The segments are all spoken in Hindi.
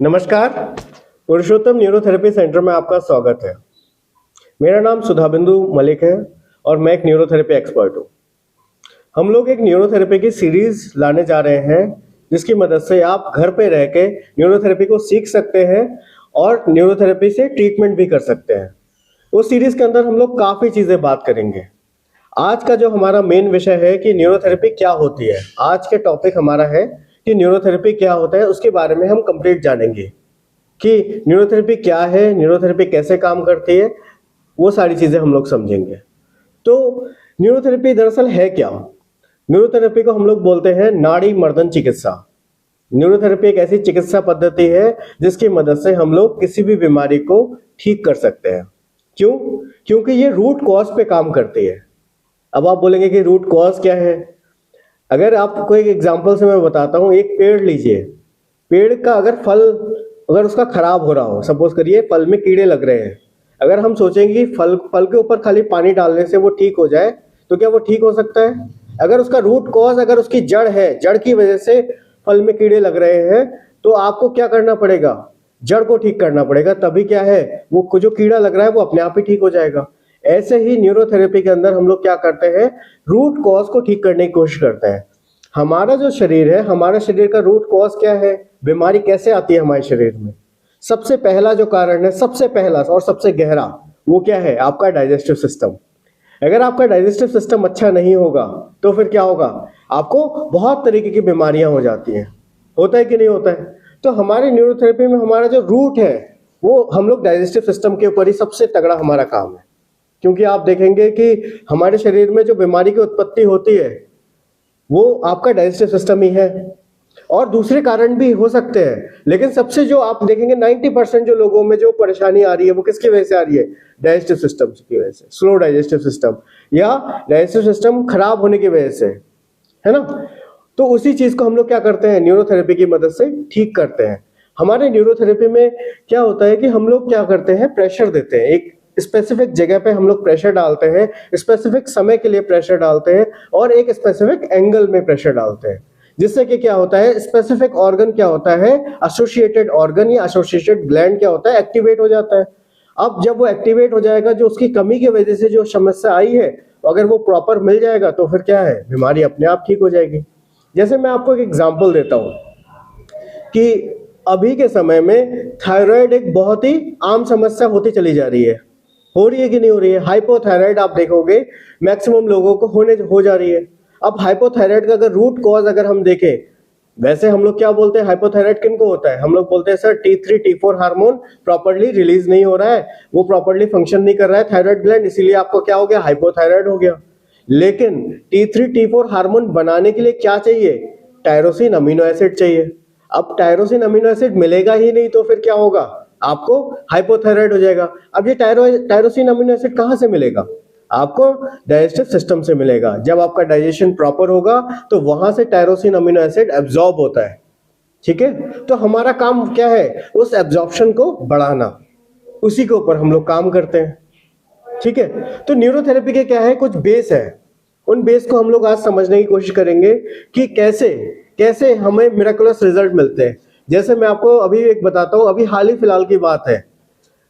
नमस्कार। पुरुषोत्तम न्यूरोथेरेपी सेंटर में आपका स्वागत है। मेरा नाम सुधाबिंदु मलिक है और मैं एक न्यूरोथेरेपी एक्सपर्ट हूँ। हम लोग एक न्यूरोथेरेपी की सीरीज लाने जा रहे हैं जिसकी मदद से आप घर पे रह के न्यूरोथेरेपी को सीख सकते हैं और न्यूरोथेरेपी से ट्रीटमेंट भी कर सकते हैं। उस सीरीज के अंदर हम लोग काफ़ी चीज़ें बात करेंगे। आज का जो हमारा मेन विषय है कि न्यूरोथेरेपी क्या होती है, आज के टॉपिक हमारा है कि न्यूरोथेरेपी क्या होता है, उसके बारे में हम कंप्लीट जानेंगे कि न्यूरोथेरेपी क्या है, न्यूरोथेरेपी कैसे काम करती है, वो सारी चीज़ें हम लोग समझेंगे। तो न्यूरोथेरेपी दरअसल है क्या? न्यूरोथेरेपी को हम लोग बोलते हैं नाड़ी मर्दन चिकित्सा। न्यूरोथेरेपी एक ऐसी चिकित्सा पद्धति है जिसकी मदद से हम लोग किसी भी बीमारी को ठीक कर सकते हैं। क्यों? क्योंकि ये रूट कॉज पे काम करती है। अब आप बोलेंगे कि रूट कॉज क्या है? अगर आपको एक एग्जांपल से मैं बताता हूँ, एक पेड़ लीजिए। पेड़ का अगर फल अगर उसका खराब हो रहा हो, सपोज करिए फल में कीड़े लग रहे हैं, अगर हम सोचेंगे कि फल के ऊपर खाली पानी डालने से वो ठीक हो जाए, तो क्या वो ठीक हो सकता है? अगर उसका रूट कॉज, अगर उसकी जड़ है, जड़ की वजह से फल में कीड़े लग रहे हैं, तो आपको क्या करना पड़ेगा? जड़ को ठीक करना पड़ेगा। तभी क्या है, वो जो कीड़ा लग रहा है वो अपने आप ही ठीक हो जाएगा। ऐसे ही न्यूरोथेरेपी के अंदर हम लोग क्या करते हैं, रूट कॉज को ठीक करने की कोशिश करते हैं। हमारा जो शरीर है, हमारे शरीर का रूट कॉज क्या है, बीमारी कैसे आती है हमारे शरीर में? सबसे पहला जो कारण है, सबसे पहला और सबसे गहरा, वो क्या है? आपका डाइजेस्टिव सिस्टम। अगर आपका डाइजेस्टिव सिस्टम अच्छा नहीं होगा तो फिर क्या होगा? आपको बहुत तरीके की बीमारियां हो जाती हैं। होता है कि नहीं होता है? तो हमारे न्यूरोथेरेपी में हमारा जो रूट है, वो हम लोग डाइजेस्टिव सिस्टम के ऊपर ही सबसे तगड़ा हमारा काम है। क्योंकि आप देखेंगे कि हमारे शरीर में जो बीमारी की उत्पत्ति होती है वो आपका डाइजेस्टिव सिस्टम ही है। और दूसरे कारण भी हो सकते हैं, लेकिन सबसे जो आप देखेंगे 90% जो लोगों में जो परेशानी आ रही है वो किसकी वजह से आ रही है? डाइजेस्टिव सिस्टम की वजह से। स्लो डाइजेस्टिव सिस्टम या डाइजेस्टिव सिस्टम खराब होने की वजह से, है ना? तो उसी चीज को हम लोग क्या करते हैं, न्यूरोथेरेपी की मदद से ठीक करते हैं। हमारे न्यूरोथेरेपी में क्या होता है कि हम लोग क्या करते हैं, प्रेशर देते हैं। एक स्पेसिफिक जगह पे हम लोग प्रेशर डालते हैं, स्पेसिफिक समय के लिए प्रेशर डालते हैं और एक स्पेसिफिक एंगल में प्रेशर डालते हैं, जिससे कि क्या होता है, स्पेसिफिक ऑर्गन क्या होता है, एसोसिएटेड ऑर्गन या एसोसिएटेड ग्लैंड क्या होता है, एक्टिवेट हो जाता है। अब जब वो एक्टिवेट हो जाएगा, जो उसकी कमी की वजह से जो समस्या आई है, अगर वो प्रॉपर मिल जाएगा तो फिर क्या है, बीमारी अपने आप ठीक हो जाएगी। जैसे मैं आपको एक एग्जांपल देता हूँ कि अभी के समय में थायराइड एक बहुत ही आम समस्या होती चली जा रही है। हो रही है कि नहीं हो रही है? हाइपोथायराइड आप देखोगे मैक्सिमम लोगों को हो जा रही है। अब हाइपोथायराइड का अगर रूट कॉज अगर हम देखें, वैसे हम लोग क्या बोलते हैं, हाइपोथायराइड किनको होता है? हम लोग बोलते हैं sir T3 T4 hormone properly release नहीं हो रहा है, वो प्रॉपर्ली फंक्शन नहीं कर रहा है थायराइड ग्लैंड, इसीलिए आपको क्या हो गया, हाइपोथायराइड हो गया। लेकिन T3 T4 हार्मोन बनाने के लिए क्या चाहिए? टायरोसिन अमीनो एसिड चाहिए। अब टायरोसिन अमीनो एसिड मिलेगा ही नहीं तो फिर क्या होगा, आपको हाइपोथायराइड हो जाएगा। अब ये टायरोसिन अमीनो एसिड कहाँ से मिलेगा? आपको डाइजेस्टिव सिस्टम से मिलेगा। जब आपका डाइजेशन प्रॉपर होगा तो वहां से टायरोसिन अमीनो एसिड एब्जॉर्ब होता है। ठीक है, तो हमारा काम क्या है, उस एब्जॉर्प्शन को बढ़ाना, उसी के ऊपर हम लोग काम करते हैं। ठीक है, तो न्यूरोथेरेपी के क्या है, कुछ बेस है। उन बेस को हम लोग आज समझने की कोशिश करेंगे कि कैसे कैसे हमें मिरेकुलस रिजल्ट मिलते हैं। जैसे मैं आपको अभी एक बताता हूँ, अभी हाल ही फिलहाल की बात है,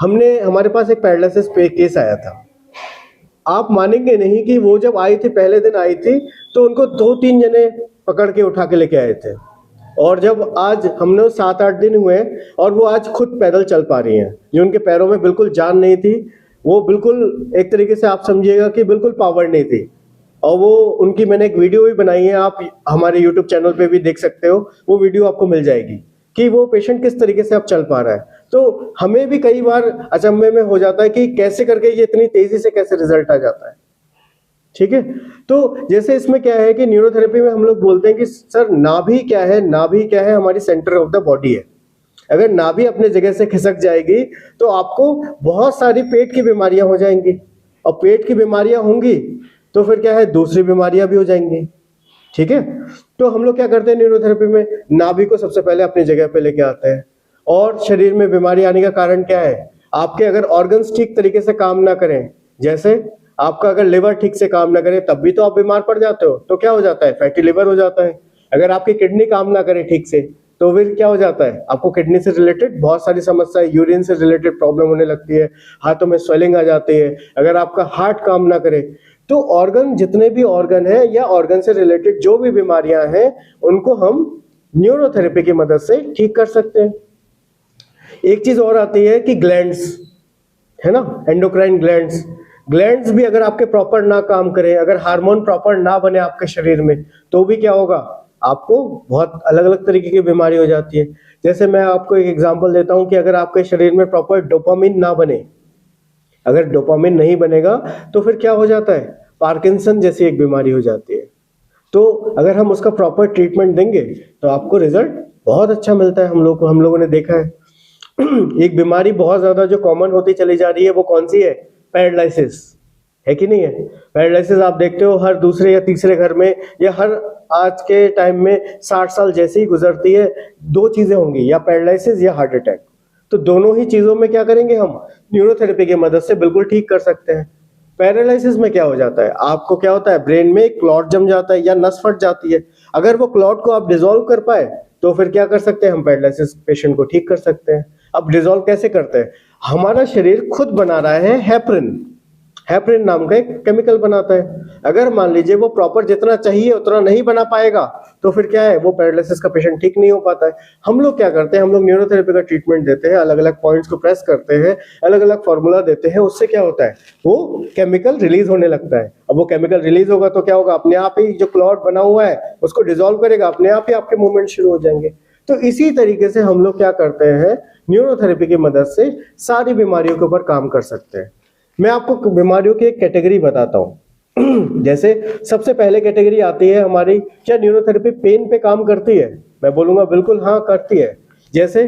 हमारे पास एक पैरालिसिस पे केस आया था। आप मानेंगे नहीं कि वो जब आई थी, पहले दिन आई थी, तो उनको 2-3 जने पकड़ के उठा के लेके आए थे। और जब आज हमने 7-8 दिन हुए और वो आज खुद पैदल चल पा रही हैं। जो उनके पैरों में बिल्कुल जान नहीं थी, वो बिल्कुल एक तरीके से आप समझिएगा कि बिल्कुल पावर नहीं थी। और वो उनकी मैंने एक वीडियो भी बनाई है, आप हमारे यूट्यूब चैनल पे भी देख सकते हो, वो वीडियो आपको मिल जाएगी कि वो पेशेंट किस तरीके से अब चल पा रहा है। तो हमें भी कई बार अचंभे में हो जाता है कि कैसे करके ये इतनी तेजी से कैसे रिजल्ट आ जाता है। ठीक है, तो जैसे इसमें क्या है कि न्यूरोथेरेपी में हम लोग बोलते हैं कि सर नाभि क्या है, नाभि क्या है, हमारी सेंटर ऑफ द बॉडी है। अगर नाभि अपने जगह से खिसक जाएगी तो आपको बहुत सारी पेट की बीमारियां हो जाएंगी, और पेट की बीमारियां होंगी तो फिर क्या है, दूसरी बीमारियां भी हो जाएंगी। ठीक है, तो हम लोग क्या करते हैं न्यूरोथेरेपी में, नाभि को सबसे पहले अपनी जगह पे लेके आते हैं। और शरीर में बीमारी आने का कारण क्या है, आपके अगर ऑर्गन्स ठीक तरीके से काम ना करें, जैसे आपका अगर लिवर ठीक से काम ना करे तब भी तो आप बीमार पड़ जाते हो। तो क्या हो जाता है, फैटी लिवर हो जाता है। अगर आपकी किडनी काम ना करे ठीक से तो फिर क्या हो जाता है, आपको किडनी से रिलेटेड बहुत सारी समस्या, यूरिन से रिलेटेड प्रॉब्लम होने लगती है, हाथों में स्वेलिंग आ जाती है। अगर आपका हार्ट काम ना करे तो ऑर्गन, जितने भी ऑर्गन है या ऑर्गन से रिलेटेड जो भी बीमारियां हैं उनको हम न्यूरोथेरेपी की मदद से ठीक कर सकते हैं। एक चीज और आती है कि ग्लैंड्स है ना, एंडोक्राइन ग्लैंड्स। ग्लैंड्स भी अगर आपके प्रॉपर ना काम करें, अगर हार्मोन प्रॉपर ना बने आपके शरीर में, तो भी क्या होगा, आपको बहुत अलग अलग तरीके की बीमारी हो जाती है। जैसे मैं आपको एक एग्जांपल देता हूं कि अगर आपके शरीर में प्रॉपर डोपामिन ना बने, अगर डोपामिन नहीं बनेगा तो फिर क्या हो जाता है, पार्किंसन जैसी एक बीमारी हो जाती है। तो अगर हम उसका प्रॉपर ट्रीटमेंट देंगे तो आपको रिजल्ट बहुत अच्छा मिलता है। हम लोगों ने देखा है। एक बीमारी बहुत ज्यादा जो कॉमन होती चली जा रही है वो कौन सी है, पैरालिसिस, है कि नहीं है। पैरालिसिस आप देखते हो हर दूसरे या तीसरे घर में, या हर आज के टाइम में 60 साल जैसे ही गुजरती है, दो चीजें होंगी, या पैरालिसिस या हार्ट अटैक। तो दोनों ही चीजों में क्या करेंगे हम, न्यूरोथेरेपी की मदद से बिल्कुल ठीक कर सकते हैं। पैरालिसिस में क्या हो जाता है, आपको क्या होता है, ब्रेन में क्लॉट जम जाता है या नस फट जाती है। अगर वो क्लॉट को आप डिसॉल्व कर पाए तो फिर क्या कर सकते हैं, हम पैरालिसिस पेशेंट को ठीक कर सकते हैं। अब डिसॉल्व कैसे करते हैं, हमारा शरीर खुद बना रहा है हेपरिन, हेपरिन नाम का एक केमिकल बनाता है। अगर मान लीजिए वो प्रॉपर जितना चाहिए उतना नहीं बना पाएगा तो फिर क्या है, वो पैरालिसिस का पेशेंट ठीक नहीं हो पाता है। हम लोग क्या करते हैं, हम लोग न्यूरोथेरेपी का ट्रीटमेंट देते हैं, अलग अलग पॉइंट्स को प्रेस करते हैं, अलग अलग फॉर्मूला देते हैं। उससे क्या होता है, वो केमिकल रिलीज होने लगता है। अब वो केमिकल रिलीज होगा तो क्या होगा, अपने आप ही जो क्लॉट बना हुआ है उसको डिसॉल्व करेगा, अपने आप ही आपके मूवमेंट शुरू हो जाएंगे। तो इसी तरीके से हम लोग क्या करते हैं, न्यूरोथेरेपी की मदद से सारी बीमारियों के ऊपर काम कर सकते हैं। मैं आपको बीमारियों की एक कैटेगरी बताता हूं। जैसे सबसे पहले कैटेगरी आती है हमारी, क्या न्यूरोथेरेपी पेन पे काम करती है, मैं बोलूंगा बिल्कुल हाँ करती है। जैसे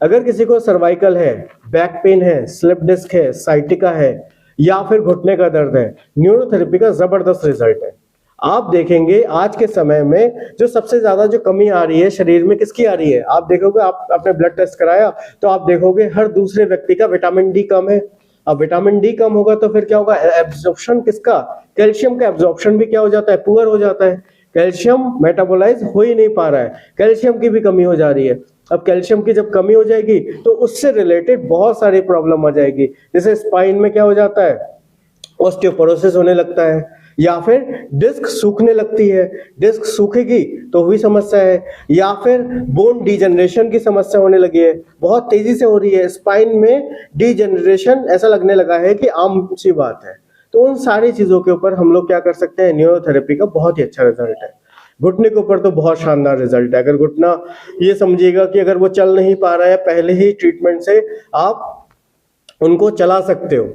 अगर किसी को सर्वाइकल है, बैक पेन है, स्लिप डिस्क है, साइटिका है, या फिर घुटने का दर्द है, न्यूरोथेरेपी का जबरदस्त रिजल्ट है। आप देखेंगे आज के समय में जो सबसे ज्यादा जो कमी आ रही है शरीर में, किसकी आ रही है, आप देखोगे, आप अपने ब्लड टेस्ट कराया तो आप देखोगे हर दूसरे व्यक्ति का विटामिन डी कम है। अब विटामिन डी कम होगा तो फिर क्या होगा, एब्जॉर्प्शन किसका, कैल्शियम का एब्जॉर्प्शन भी क्या हो जाता है, पुअर हो जाता है। कैल्शियम मेटाबोलाइज हो ही नहीं पा रहा है, कैल्शियम की भी कमी हो जा रही है। अब कैल्शियम की जब कमी हो जाएगी तो उससे रिलेटेड बहुत सारी प्रॉब्लम आ जाएगी। जैसे स्पाइन में क्या हो जाता है, ऑस्टियोपोरोसिस होने लगता है, या फिर डिस्क सूखने लगती है, डिस्क सूखेगी तो भी समस्या है, या फिर बोन डीजनरेशन की समस्या होने लगी है, बहुत तेजी से हो रही है। स्पाइन में डीजनरेशन ऐसा लगने लगा है कि आम सी बात है। तो उन सारी चीजों के ऊपर हम लोग क्या कर सकते हैं, न्यूरोथेरेपी का बहुत ही अच्छा रिजल्ट है। घुटने के ऊपर तो बहुत शानदार रिजल्ट है। अगर घुटना, ये समझिएगा कि अगर वो चल नहीं पा रहा है, पहले ही ट्रीटमेंट से आप उनको चला सकते हो,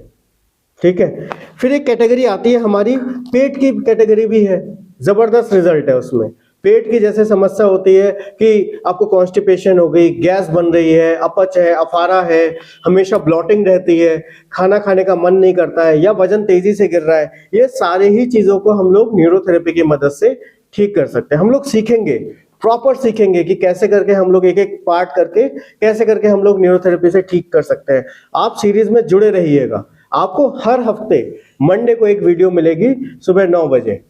ठीक है। फिर एक कैटेगरी आती है हमारी, पेट की कैटेगरी भी है, जबरदस्त रिजल्ट है उसमें। पेट की जैसे समस्या होती है कि आपको कॉन्स्टिपेशन हो गई, गैस बन रही है, अपच है, अफारा है, हमेशा ब्लॉटिंग रहती है, खाना खाने का मन नहीं करता है, या वजन तेजी से गिर रहा है, ये सारी ही चीजों को हम लोग न्यूरोथेरेपी की मदद से ठीक कर सकते हैं। हम लोग सीखेंगे, प्रॉपर सीखेंगे कि कैसे करके हम लोग एक एक पार्ट करके कैसे करके हम लोग न्यूरोथेरेपी से ठीक कर सकते हैं। आप सीरीज में जुड़े रहिएगा, आपको हर हफ्ते मंडे को एक वीडियो मिलेगी सुबह 9 बजे।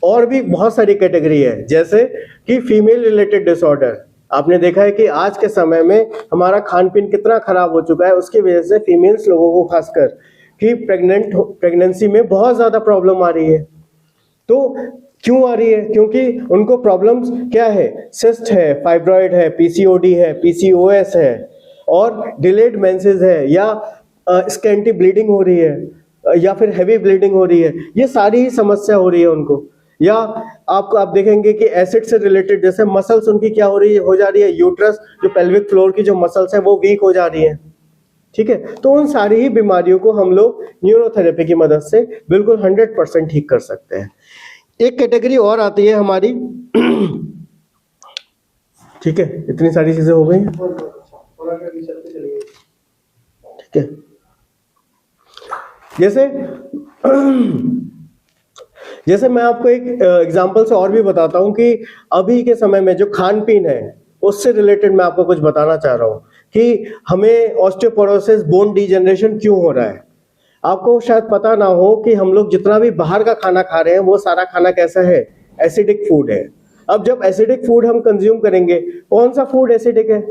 और भी बहुत सारी कैटेगरी है, जैसे कि फीमेल रिलेटेड डिसऑर्डर। आपने देखा है कि आज के समय में हमारा खान पीन कितना खराब हो चुका है, उसकी वजह से फीमेल्स लोगों को खासकर कि प्रेगनेंसी में बहुत ज्यादा प्रॉब्लम आ रही है। तो क्यों आ रही है, क्योंकि उनको प्रॉब्लम्स क्या है, सिस्ट है, फाइब्रॉइड है, पीसीओडी है, पीसीओएस है, और डिलेड मेंसेस है, या स्कैंटी ब्लीडिंग हो रही है, या फिर हैवी ब्लीडिंग हो रही है। ये सारी ही समस्या हो रही है उनको। या आप देखेंगे कि एसिड से रिलेटेड जैसे मसल्स उनकी क्या हो जा रही है, यूट्रस जो पेल्विक फ्लोर की जो मसल्स है वो वीक हो जा रही है, ठीक है। तो उन सारी ही बीमारियों को हम लोग न्यूरोथेरेपी की मदद से बिल्कुल 100% ठीक कर सकते हैं। एक कैटेगरी और आती है हमारी, ठीक है, इतनी सारी चीजें हो गई, ठीक है। जैसे मैं आपको एक एग्जांपल से और भी बताता हूं कि अभी के समय में जो खान पीन है उससे रिलेटेड मैं आपको कुछ बताना चाह रहा हूं कि हमें ऑस्टियोपोरोसिस, बोन डीजनरेशन क्यों हो रहा है। आपको शायद पता ना हो कि हम लोग जितना भी बाहर का खाना खा रहे हैं वो सारा खाना कैसा है, एसिडिक फूड है। अब जब एसिडिक फूड हम कंज्यूम करेंगे, कौन सा फूड एसिडिक है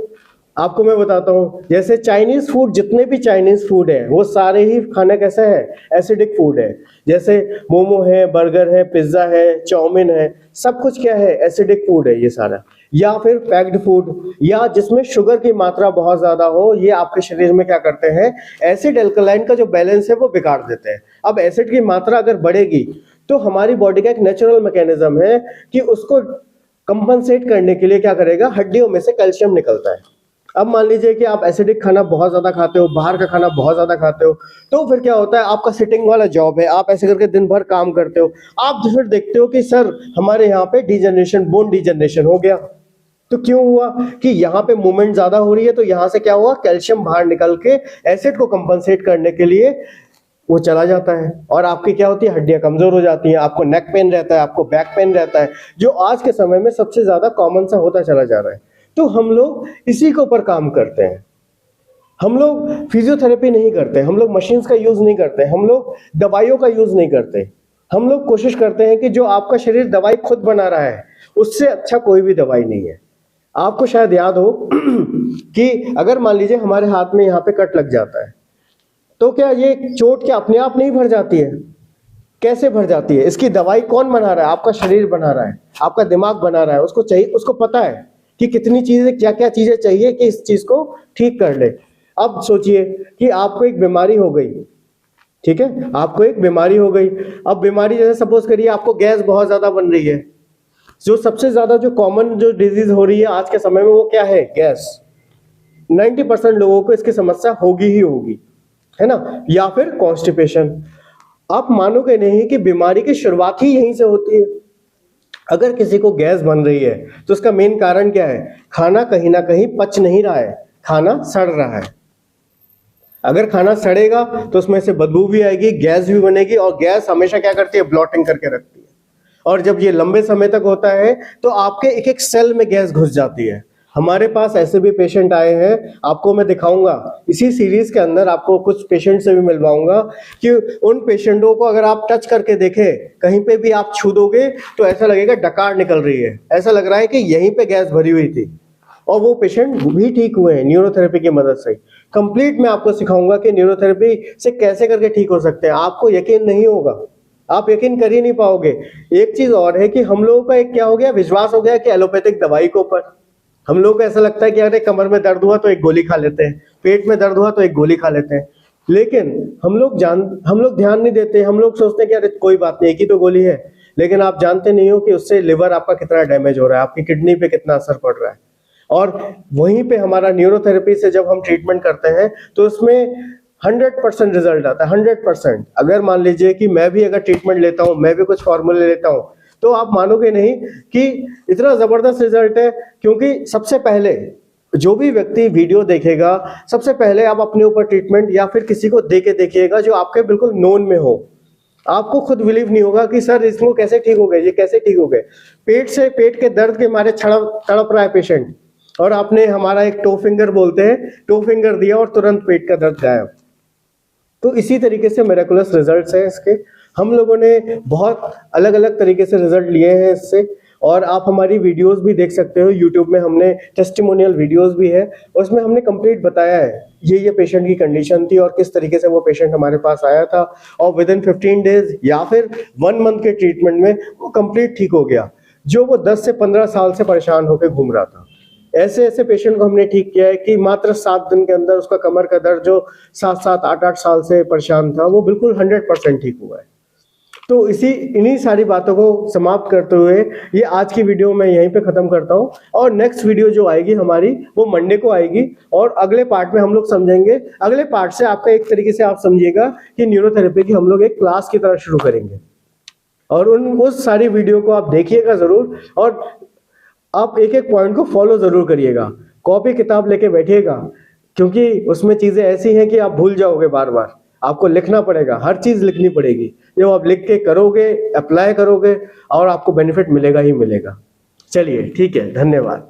आपको मैं बताता हूँ। जैसे चाइनीज फूड, जितने भी चाइनीज फूड है वो सारे ही खाना कैसा है, एसिडिक फूड है। जैसे मोमो है, बर्गर है, पिज्जा है, चाउमीन है, सब कुछ क्या है, एसिडिक फूड है ये सारा। या फिर पैक्ड फूड, या जिसमें शुगर की मात्रा बहुत ज्यादा हो, ये आपके शरीर में क्या करते हैं, एसिड एल्कलाइन का जो बैलेंस है वो बिगाड़ देते हैं। अब एसिड की मात्रा अगर बढ़ेगी तो हमारी बॉडी का एक नेचुरल मैकेनिज्म है कि उसको कंपनसेट करने के लिए क्या करेगा, हड्डियों में से कैल्शियम निकलता है। अब मान लीजिए कि आप एसिडिक खाना बहुत ज्यादा खाते हो, बाहर का खाना बहुत ज्यादा खाते हो, तो फिर क्या होता है, आपका सिटिंग वाला जॉब है, आप ऐसे करके दिन भर काम करते हो, आप फिर देखते हो कि सर हमारे यहाँ पे डिजनरेशन, बोन डिजनरेशन हो गया। तो क्यों हुआ कि यहाँ पे मूवमेंट ज्यादा हो रही है, तो यहाँ से क्या हुआ, कैल्शियम बाहर निकल के एसिड को कंपनसेट करने के लिए वो चला जाता है, और आपकी क्या होती है, हड्डियां कमजोर हो जाती हैं, आपको नेक पेन रहता है, आपको बैक पेन रहता है, जो आज के समय में सबसे ज्यादा कॉमन सा होता चला जा रहा है। तो हम लोग इसी के ऊपर काम करते हैं। हम लोग फिजियोथेरेपी नहीं करते, हम लोग मशीन्स का यूज नहीं करते, हम लोग दवाइयों का यूज नहीं करते। हम लोग कोशिश करते हैं कि जो आपका शरीर दवाई खुद बना रहा है, उससे अच्छा कोई भी दवाई नहीं है। आपको शायद याद हो कि अगर मान लीजिए हमारे हाथ में यहाँ पे कट लग जाता है, तो क्या ये चोट क्या अपने आप नहीं भर जाती है? कैसे भर जाती है? इसकी दवाई कौन बना रहा है? आपका शरीर बना रहा है, आपका दिमाग बना रहा है। उसको चाहिए, उसको पता है कि कितनी चीजें, क्या क्या चीजें चाहिए कि इस चीज को ठीक कर ले। अब सोचिए कि आपको एक बीमारी हो गई, ठीक है, आपको एक बीमारी हो गई। अब बीमारी जैसे सपोज करिए आपको गैस बहुत ज्यादा बन रही है। जो सबसे ज्यादा जो कॉमन जो डिजीज हो रही है आज के समय में वो क्या है, गैस। 90% लोगों को इसकी समस्या होगी ही होगी, है ना। या फिर कॉन्स्टिपेशन। आप मानोगे नहीं कि बीमारी की शुरुआत ही यहीं से होती है। अगर किसी को गैस बन रही है तो उसका मेन कारण क्या है, खाना कहीं ना कहीं पच नहीं रहा है, खाना सड़ रहा है। अगर खाना सड़ेगा तो उसमें से बदबू भी आएगी, गैस भी बनेगी, और गैस हमेशा क्या करती है, ब्लॉटिंग करके रखती है। और जब ये लंबे समय तक होता है तो आपके एक एक सेल में गैस घुस जाती है। हमारे पास ऐसे भी पेशेंट आए हैं, आपको मैं दिखाऊंगा इसी सीरीज के अंदर, आपको कुछ पेशेंट से भी मिलवाऊंगा कि उन पेशेंटों को अगर आप टच करके देखें, कहीं पे भी आप छू दोगे तो ऐसा लगेगा डकार निकल रही है, ऐसा लग रहा है कि यहीं पे गैस भरी हुई थी। और वो पेशेंट भी ठीक हुए हैं न्यूरोथेरेपी की मदद से। कंप्लीट मैं आपको सिखाऊंगा कि न्यूरोथेरेपी से कैसे करके ठीक हो सकते हैं। आपको यकीन नहीं होगा, आप यकीन कर ही नहीं पाओगे। एक चीज और है कि हम लोगों का एक क्या हो गया, विश्वास हो गया कि एलोपैथिक दवाई के ऊपर। हम लोगों को ऐसा लगता है कि अरे कमर में दर्द हुआ तो एक गोली खा लेते हैं, पेट में दर्द हुआ तो एक गोली खा लेते हैं। लेकिन हम लोग ध्यान नहीं देते। हम लोग सोचते हैं कि अरे कोई बात नहीं, एक ही तो गोली है। लेकिन आप जानते नहीं हो कि उससे लिवर आपका कितना डैमेज हो रहा है, आपकी किडनी पे कितना असर पड़ रहा है। और वहीं पे हमारा न्यूरोथेरेपी से जब हम ट्रीटमेंट करते हैं तो उसमें 100% रिजल्ट आता है, 100%। अगर मान लीजिए कि मैं भी अगर ट्रीटमेंट लेता हूं, मैं भी कुछ फॉर्मूले लेता हूं, तो आप मानोगे नहीं कि इतना जबरदस्त रिजल्ट है। क्योंकि सबसे पहले जो भी व्यक्ति वीडियो देखेगा, सबसे पहले आप अपने ऊपर ट्रीटमेंट या फिर किसी को दे के देखिएगा जो आपके बिल्कुल नोन में हो। आपको खुद बिलीव नहीं होगा कि सर इसको कैसे ठीक हो गए, ये कैसे ठीक हो गए। पेट के दर्द के मारे तड़प रहा है पेशेंट, और आपने हमारा एक टो फिंगर बोलते हैं, टो फिंगर दिया और तुरंत पेट का दर्द गायब। तो इसी तरीके से मिरेकुलस रिजल्ट्स हैं इसके। हम लोगों ने बहुत अलग अलग तरीके से रिजल्ट लिए हैं इससे, और आप हमारी वीडियोस भी देख सकते हो यूट्यूब में। हमने टेस्टिमोनियल वीडियोस भी है, उसमें हमने कंप्लीट बताया है ये पेशेंट की कंडीशन थी और किस तरीके से वो पेशेंट हमारे पास आया था, और विद इन 15 डेज या फिर 1 मंथ के ट्रीटमेंट में वो कंप्लीट ठीक हो गया, जो वो 10 से 15 साल से परेशान होकर घूम रहा था। ऐसे ऐसे पेशेंट को हमने ठीक किया है कि मात्र 7 दिन के अंदर उसका कमर का दर्द जो 7-7, 8-8 साल से परेशान था, वो बिल्कुल 100% ठीक हुआ है। तो इन्हीं सारी बातों को समाप्त करते हुए ये आज की वीडियो मैं यहीं पे खत्म करता हूँ, और नेक्स्ट वीडियो जो आएगी हमारी वो मंडे को आएगी, और अगले पार्ट में हम लोग समझेंगे। अगले पार्ट से आपका एक तरीके से आप समझिएगा कि न्यूरोथेरेपी की हम लोग एक क्लास की तरह शुरू करेंगे, और उस सारी वीडियो को आप देखिएगा जरूर, और आप एक एक पॉइंट को फॉलो जरूर करिएगा। कॉपी किताब लेके बैठिएगा, क्योंकि उसमें चीजें ऐसी हैं कि आप भूल जाओगे बार बार। आपको लिखना पड़ेगा, हर चीज लिखनी पड़ेगी। जब आप लिख के करोगे, अप्लाई करोगे, और आपको बेनिफिट मिलेगा ही मिलेगा। चलिए ठीक है, धन्यवाद।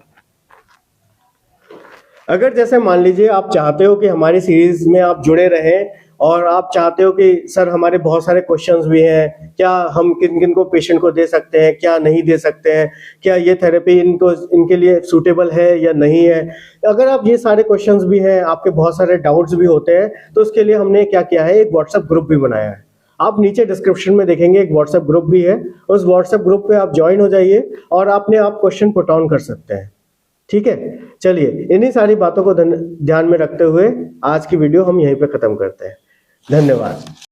अगर जैसे मान लीजिए आप चाहते हो कि हमारी सीरीज में आप जुड़े रहें और आप चाहते हो कि सर हमारे बहुत सारे क्वेश्चंस भी हैं, क्या हम किन किन को पेशेंट को दे सकते हैं, क्या नहीं दे सकते हैं, क्या ये थेरेपी इनको इनके लिए सूटेबल है या नहीं है। अगर आप ये सारे क्वेश्चंस भी हैं, आपके बहुत सारे डाउट्स भी होते हैं, तो उसके लिए हमने क्या किया है, एक व्हाट्सएप ग्रुप भी बनाया है। आप नीचे डिस्क्रिप्शन में देखेंगे एक व्हाट्सएप ग्रुप भी है, उस व्हाट्सएप ग्रुप पे आप ज्वाइन हो जाइए और अपने आप क्वेश्चन पुट ऑन कर सकते हैं। ठीक है, चलिए इन्हीं सारी बातों को ध्यान में रखते हुए आज की वीडियो हम यहीं पे खत्म करते हैं। धन्यवाद।